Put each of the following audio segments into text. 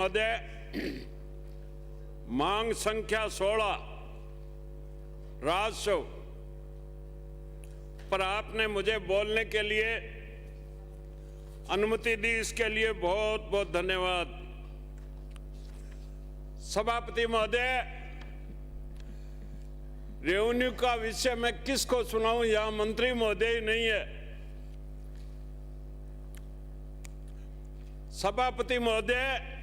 महोदय, मांग संख्या 16 राजस्व पर आपने मुझे बोलने के लिए अनुमति दी, इसके लिए बहुत बहुत धन्यवाद। सभापति महोदय, रेवेन्यू का विषय मैं किसको सुनाऊं, यहां मंत्री महोदय ही नहीं है। सभापति महोदय,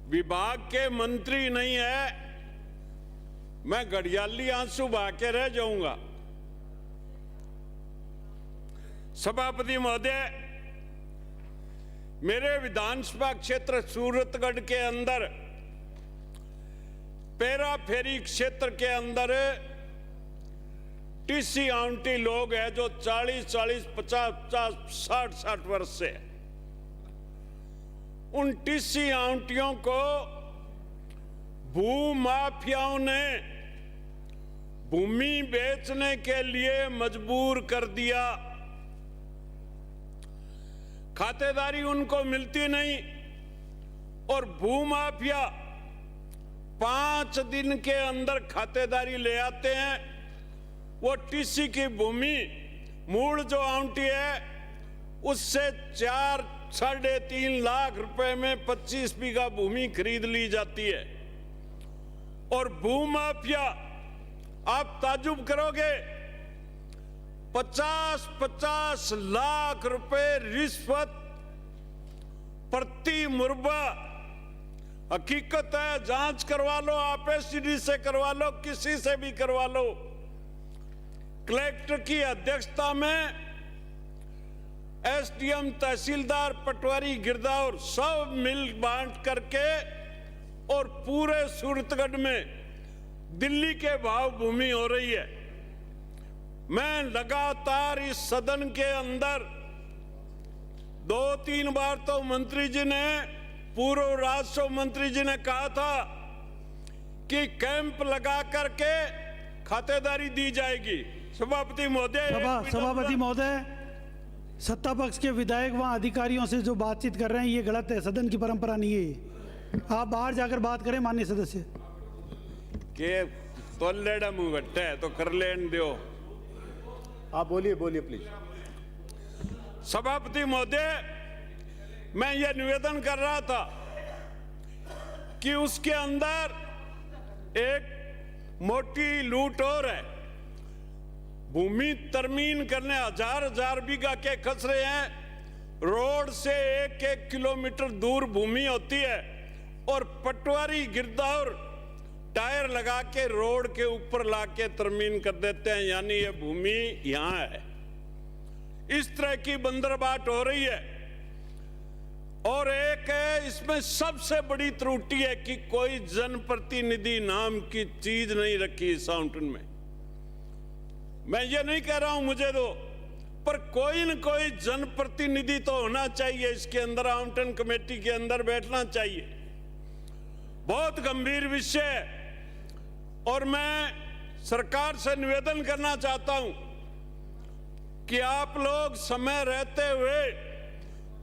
विभाग के मंत्री नहीं है, मैं घड़ियाली आंसू बहा के रह जाऊंगा। सभापति महोदय, मेरे विधानसभा क्षेत्र सूरतगढ़ के अंदर पेरा फेरी क्षेत्र के अंदर टीसी आउंटी लोग हैं जो 40-40, 50-50, 60-60 वर्ष से। उन टीसी आउंटियों को भूमाफियाओं ने भूमि बेचने के लिए मजबूर कर दिया। खातेदारी उनको मिलती नहीं और भूमाफिया 5 दिन के अंदर खातेदारी ले आते हैं। वो टीसी की भूमि मूल जो आउंटी है उससे 4-3.5 लाख रुपए में 25 बीघा भूमि खरीद ली जाती है। और भूमाफिया, आप ताजुब करोगे, 50-50 लाख रुपए रिश्वत प्रति मुरबा। हकीकत है, जांच करवा लो, आप एसडीडी से करवा लो, किसी से भी करवा लो। कलेक्टर की अध्यक्षता में एसडीएम, तहसीलदार, पटवारी, गिरदावर सब मिल बांट करके और पूरे सूरतगढ़ में दिल्ली के भाव भूमि हो रही है। मैं लगातार इस सदन के अंदर 2-3 बार तो मंत्री जी ने, पूर्व राजस्व मंत्री जी ने कहा था कि कैंप लगा करके खातेदारी दी जाएगी। सभापति महोदय, सत्ता पक्ष के विधायक वहां अधिकारियों से जो बातचीत कर रहे हैं ये गलत है, सदन की परंपरा नहीं है। आप बाहर जाकर बात करें माननीय सदस्य। के तोलेड़ा मुंह बैठा है तो कर लेन दो। आप बोलिए प्लीज। सभापति महोदय, मैं ये निवेदन कर रहा था कि उसके अंदर एक मोटी लूट और है। भूमि तरमीन करने 1000 बीघा के खसरे हैं। रोड से 1-1 किलोमीटर दूर भूमि होती है और पटवारी, गिरदावर टायर लगा के रोड के ऊपर लाके तरमीन कर देते हैं, यानी ये भूमि यहां है। इस तरह की बंदरबाट हो रही है। और एक है, इसमें सबसे बड़ी त्रुटि है कि कोई जनप्रतिनिधि नाम की चीज नहीं रखी इस आउंटन में। मैं ये नहीं कह रहा हूं मुझे दो, पर कोई न कोई जनप्रतिनिधि तो होना चाहिए इसके अंदर, आउंटन कमेटी के अंदर बैठना चाहिए। बहुत गंभीर विषय है और मैं सरकार से निवेदन करना चाहता हूं कि आप लोग समय रहते हुए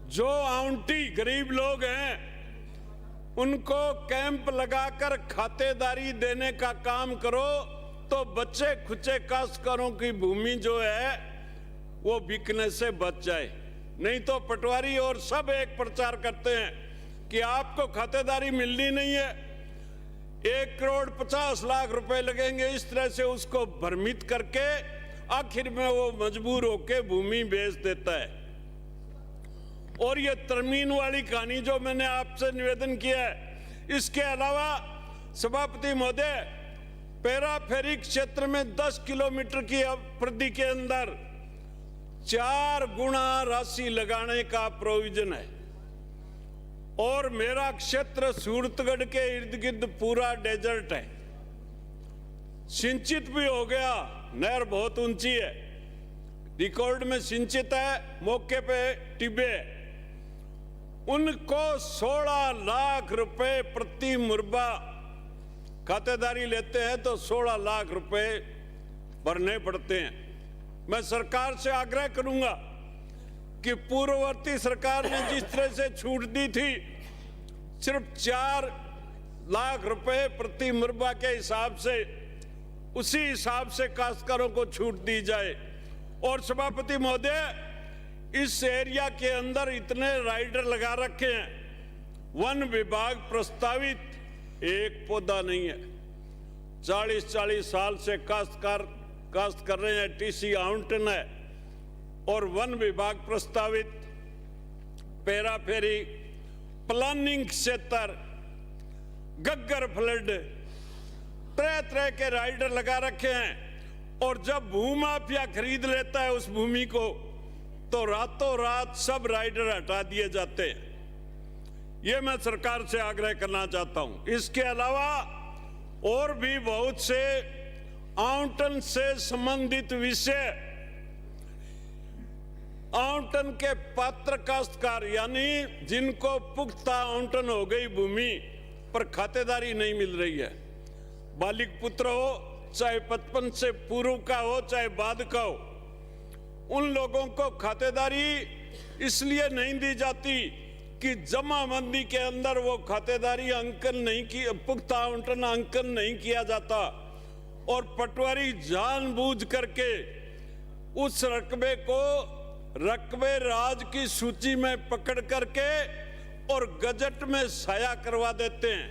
जो आउंटी गरीब लोग हैं उनको कैंप लगाकर खातेदारी देने का काम करो, तो बच्चे खुचे काश्तकारों की भूमि जो है वो बिकने से बच जाए। नहीं तो पटवारी और सब एक प्रचार करते हैं कि आपको खातेदारी मिलनी नहीं है, 1 करोड़ 50 लाख रुपए लगेंगे। इस तरह से उसको भ्रमित करके आखिर में वो मजबूर होकर भूमि बेच देता है। और ये तरमीन वाली कहानी जो मैंने आपसे निवेदन किया है, इसके अलावा सभापति महोदय, पेरा फेरी क्षेत्र में 10 किलोमीटर की परिधि के अंदर 4 गुना राशि लगाने का प्रोविजन है। और मेरा क्षेत्र सूरतगढ़ के इर्द गिर्द पूरा डेजर्ट है, सिंचित भी हो गया, नहर बहुत ऊंची है, रिकॉर्ड में सिंचित है, मौके पे टिब्बे है। उनको 16 लाख रुपए प्रति मुरबा खातेदारी लेते हैं तो 16 लाख रुपए भरने पड़ते हैं। मैं सरकार से आग्रह करूंगा कि पूर्ववर्ती सरकार ने जिस तरह से छूट दी थी सिर्फ 4 लाख रुपए प्रति मुरबा के हिसाब से, उसी हिसाब से काश्तकारों को छूट दी जाए। और सभापति महोदय, इस एरिया के अंदर इतने राइडर लगा रखे हैं, वन विभाग प्रस्तावित एक पौधा नहीं है। 40-40 साल से काश्त कर रहे हैं, टीसी आवंटन है, और वन विभाग प्रस्तावित पेरा फेरी, प्लानिंग क्षेत्र, गग्गर फ्लड, तरह तरह के राइडर लगा रखे हैं। और जब भूमाफिया खरीद लेता है उस भूमि को, तो रातों रात सब राइडर हटा दिए जाते हैं। ये मैं सरकार से आग्रह करना चाहता हूं। इसके अलावा और भी बहुत से आवंटन से संबंधित विषय, आवंटन के पात्र काश्तकार यानी जिनको पुख्ता आवंटन हो गई भूमि पर खातेदारी नहीं मिल रही है, बालिक पुत्र हो, चाहे 55 से पूर्व का हो, चाहे बाद का हो, उन लोगों को खातेदारी इसलिए नहीं दी जाती कि जमाबंदी के अंदर वो खातेदारी अंकन नहीं की, पुख्ता आवंटन अंकन नहीं किया जाता, और पटवारी जानबूझ करके उस रकबे को रकबे राज की सूची में पकड़ करके और गजट में साया करवा देते हैं।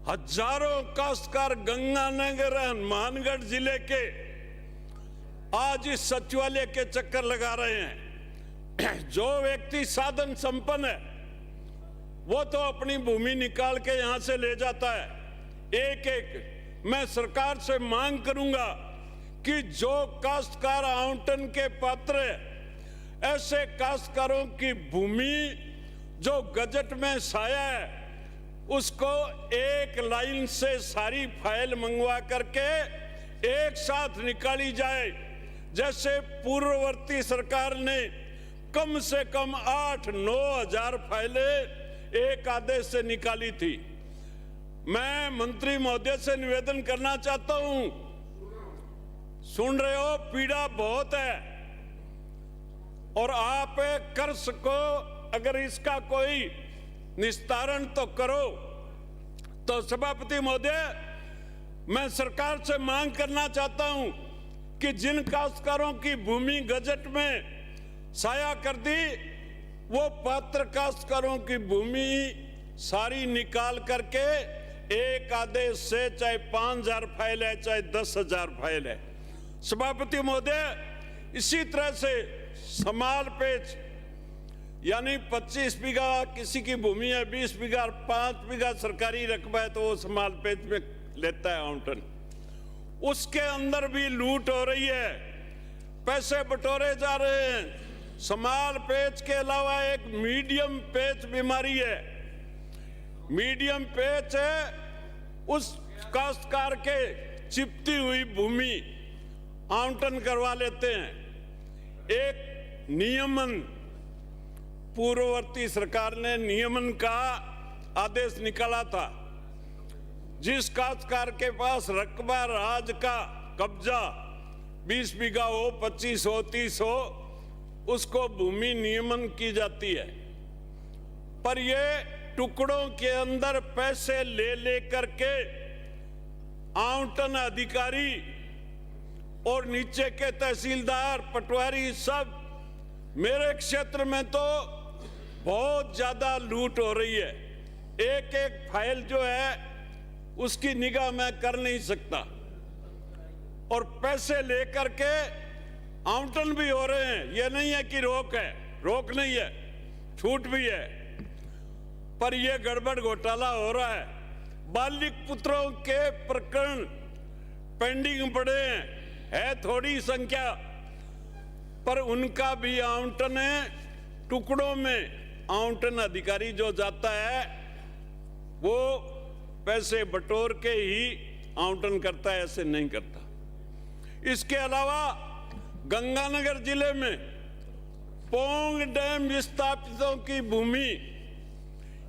हजारों काश्तकार गंगानगर, हनुमानगढ़ जिले के आज इस सचिवालय के चक्कर लगा रहे हैं। जो व्यक्ति साधन संपन्न है वो तो अपनी भूमि निकाल के यहां से ले जाता है। एक एक मैं सरकार से मांग करूंगा कि जो काश्तकार आवंटन के पात्र है, ऐसे काश्तकारों की भूमि जो गजट में साया है, उसको एक लाइन से सारी फाइल मंगवा करके एक साथ निकाली जाए। जैसे पूर्ववर्ती सरकार ने कम से कम 8-9 हजार फाइलें एक आदेश से निकाली थी। मैं मंत्री महोदय से निवेदन करना चाहता हूं, सुन रहे हो, पीड़ा बहुत है, और आप कर्ज को अगर इसका कोई निस्तारण तो करो। तो सभापति महोदय, मैं सरकार से मांग करना चाहता हूं कि जिन काश्तकारों की भूमि गजट में साया कर दी, वो पात्र काश्तकारों की भूमि सारी निकाल करके एक आदेश से, चाहे 5000 फाइल है, चाहे 10,000 फाइल है। सभापति महोदय, इसी तरह से समाल पेच यानी 25 बीघा किसी की भूमि है, 20 बीघा, 5 बीघा सरकारी रकबा है, तो वो समाल पेच में लेता है आवंटन। उसके अंदर भी लूट हो रही है, पैसे बटोरे जा रहे हैं। समाल पेच के अलावा एक मीडियम पेच बीमारी है। मीडियम पेच है उस काश्तकार के चिपटी हुई भूमि आवंटन करवा लेते हैं। एक नियमन, पूर्ववर्ती सरकार ने नियमन का आदेश निकाला था। जिस काश्तकार के पास रकबा राज का कब्जा 20 बीघा हो, 25 हो, 30 हो, उसको भूमि नियमन की जाती है। पर ये टुकड़ों के अंदर पैसे ले ले करके आवंटन अधिकारी और नीचे के तहसीलदार, पटवारी, सब, मेरे क्षेत्र में तो बहुत ज्यादा लूट हो रही है। एक एक फाइल जो है उसकी निगाह मैं कर नहीं सकता, और पैसे लेकर के आवंटन भी हो रहे हैं। ये नहीं है कि रोक है, रोक नहीं है, छूट भी है, पर यह गड़बड़ घोटाला हो रहा है। बालिक पुत्रों के प्रकरण पेंडिंग पड़े है थोड़ी संख्या, पर उनका भी आवंटन है। टुकड़ों में आवंटन अधिकारी जो जाता है वो पैसे बटोर के ही आवंटन करता है, ऐसे नहीं करता। इसके अलावा गंगानगर जिले में पोंग डैम विस्थापितों की भूमि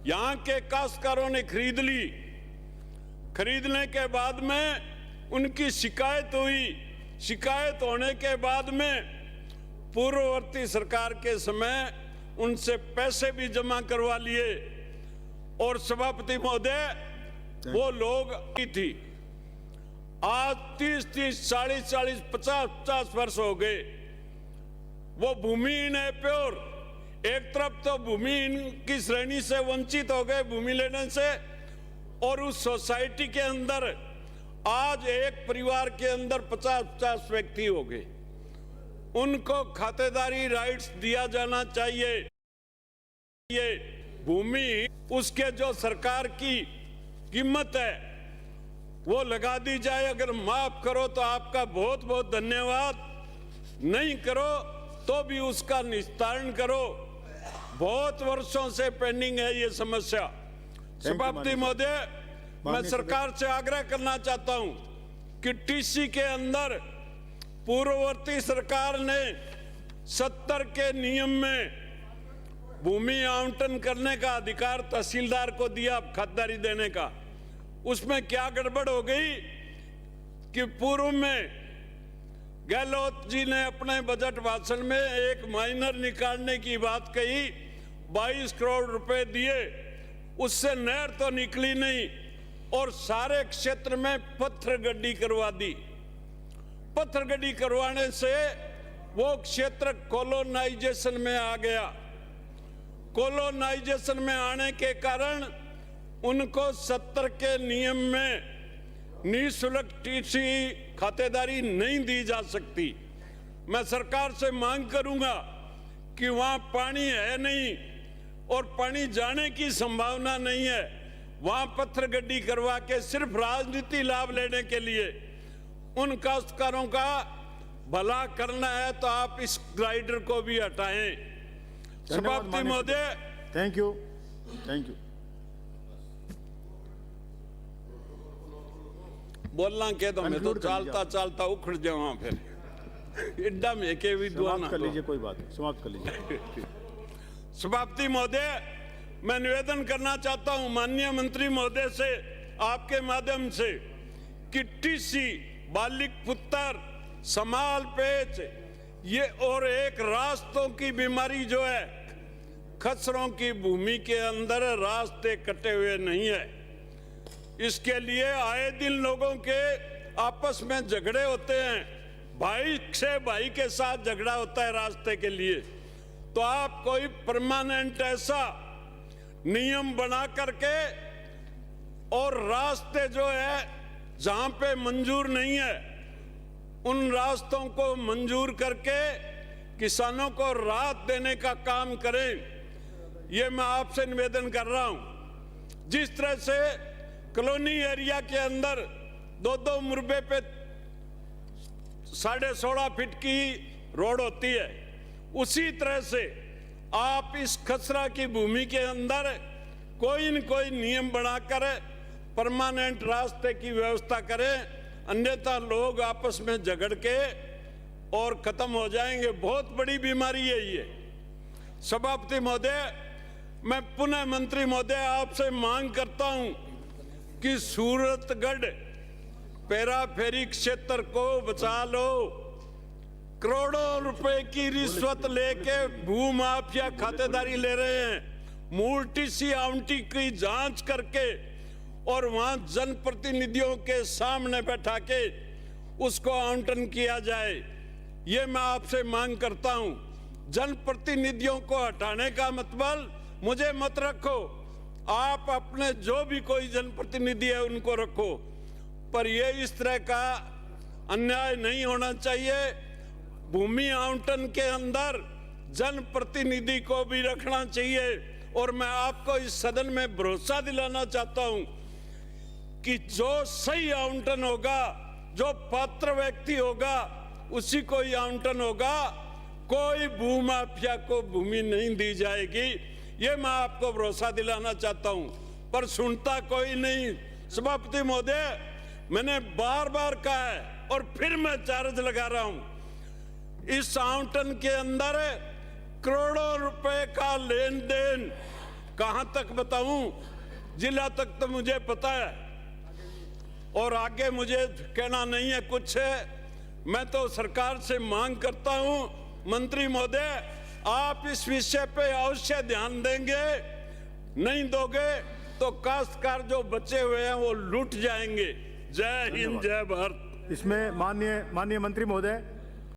यहां के काश्तकारों ने खरीद ली। खरीदने के बाद में उनकी शिकायत हुई। शिकायत होने के बाद में पूर्ववर्ती सरकार के समय उनसे पैसे भी जमा करवा लिए, और सभापति महोदय वो लोग की थी। आज 30-30, 40-40, 50-50 वर्ष हो गए, वो भूमिहीन है प्योर। एक तरफ तो भूमिहीन की श्रेणी से वंचित हो गए भूमि लेने से, और उस सोसाइटी के अंदर आज एक परिवार के अंदर 50-50 व्यक्ति हो गए। उनको खातेदारी राइट्स दिया जाना चाहिए। ये भूमि उसके जो सरकार की कीमत है वो लगा दी जाए। अगर माफ करो तो आपका बहुत बहुत धन्यवाद, नहीं करो तो भी उसका निस्तारण करो। बहुत वर्षों से पेंडिंग है ये समस्या। सभापति महोदय, मैं सरकार से आग्रह करना चाहता हूं कि टीसी के अंदर पूर्ववर्ती सरकार ने 70 के नियम में भूमि आवंटन करने का अधिकार तहसीलदार को दिया, खातिरदारी देने का। उसमें क्या गड़बड़ हो गई कि पूर्व में गहलोत जी ने अपने बजट भाषण में एक माइनर निकालने की बात कही, 22 करोड़ रुपए दिए, उससे नहर तो निकली नहीं और सारे क्षेत्र में पत्थर गड्डी करवा दी। पत्थर गड्डी करवाने से वो क्षेत्र कॉलोनाइजेशन में आ गया। कॉलोनाइजेशन में आने के कारण उनको 70 के नियम में निःशुल्क टीसी खातेदारी नहीं दी जा सकती। मैं सरकार से मांग करूंगा कि वहां पानी है नहीं और पानी जाने की संभावना नहीं है, वहां पत्थर गड्डी करवा के सिर्फ राजनीति लाभ लेने के लिए उन काश्तकारों का भला करना है तो आप इस ग्लाइडर को भी हटाएं। सभापति महोदय, थैंक यू, थैंक यू। बोलना कह दो, मैं तो चालता चालता उखड़ जाऊं फिर इड्डा में के भी दुआ ना कर लीजिए, कोई बात नहीं, समाप्त कर लीजिए। सभापति महोदय, मैं निवेदन करना चाहता हूं माननीय मंत्री महोदय से आपके माध्यम से कि टीसी, बालिक पुत्र, समाल पेच, ये और एक रास्तों की बीमारी जो है, खसरों की भूमि के अंदर रास्ते कटे हुए नहीं है। इसके लिए आए दिन लोगों के आपस में झगड़े होते हैं, भाई से भाई के साथ झगड़ा होता है रास्ते के लिए। तो आप कोई परमानेंट ऐसा नियम बना करके और रास्ते जो है जहां पे मंजूर नहीं है उन रास्तों को मंजूर करके किसानों को राहत देने का काम करें। ये मैं आपसे निवेदन कर रहा हूं। जिस तरह से कॉलोनी एरिया के अंदर 2-2 मुरबे पे 16.5 फीट की रोड होती है, उसी तरह से आप इस खसरा की भूमि के अंदर कोई न कोई नियम बनाकर परमानेंट रास्ते की व्यवस्था करें, अन्यथा लोग आपस में झगड़ के और खत्म हो जाएंगे। बहुत बड़ी बीमारी है ये। सभापति महोदय, मैं पुनः मंत्री महोदय आपसे मांग करता हूं कि सूरतगढ़ पेराफेरी क्षेत्र को बचा लो। करोड़ों रुपए की रिश्वत लेके भूमाफिया खातेदारी ले रहे हैं। मूल टीसी आवंटी की जांच करके और वहां जनप्रतिनिधियों के सामने बैठा के उसको आवंटन किया जाए, ये मैं आपसे मांग करता हूं। जनप्रतिनिधियों को हटाने का मतलब मुझे मत रखो, आप अपने जो भी कोई जनप्रतिनिधि है उनको रखो, पर ये इस तरह का अन्याय नहीं होना चाहिए। भूमि आवंटन के अंदर जनप्रतिनिधि को भी रखना चाहिए। और मैं आपको इस सदन में भरोसा दिलाना चाहता हूं कि जो सही आवंटन होगा, जो पात्र व्यक्ति होगा, उसी को ही आवंटन होगा। कोई भूमाफिया को भूमि नहीं दी जाएगी, ये मैं आपको भरोसा दिलाना चाहता हूं, पर सुनता कोई नहीं। सभापति महोदय, मैंने बार बार कहा है और फिर मैं चार्ज लगा रहा हूं, इस आवंटन के अंदर करोड़ों रुपए का लेन देन, कहां तक बताऊं, जिला तक तो मुझे पता है और आगे मुझे कहना नहीं है कुछ है। मैं तो सरकार से मांग करता हूं, मंत्री महोदय आप इस विषय पे अवश्य ध्यान देंगे, नहीं दोगे तो काश्तकार जो बचे हुए हैं वो लूट जाएंगे। जय हिंद, जय भारत। इसमें माननीय मंत्री महोदय,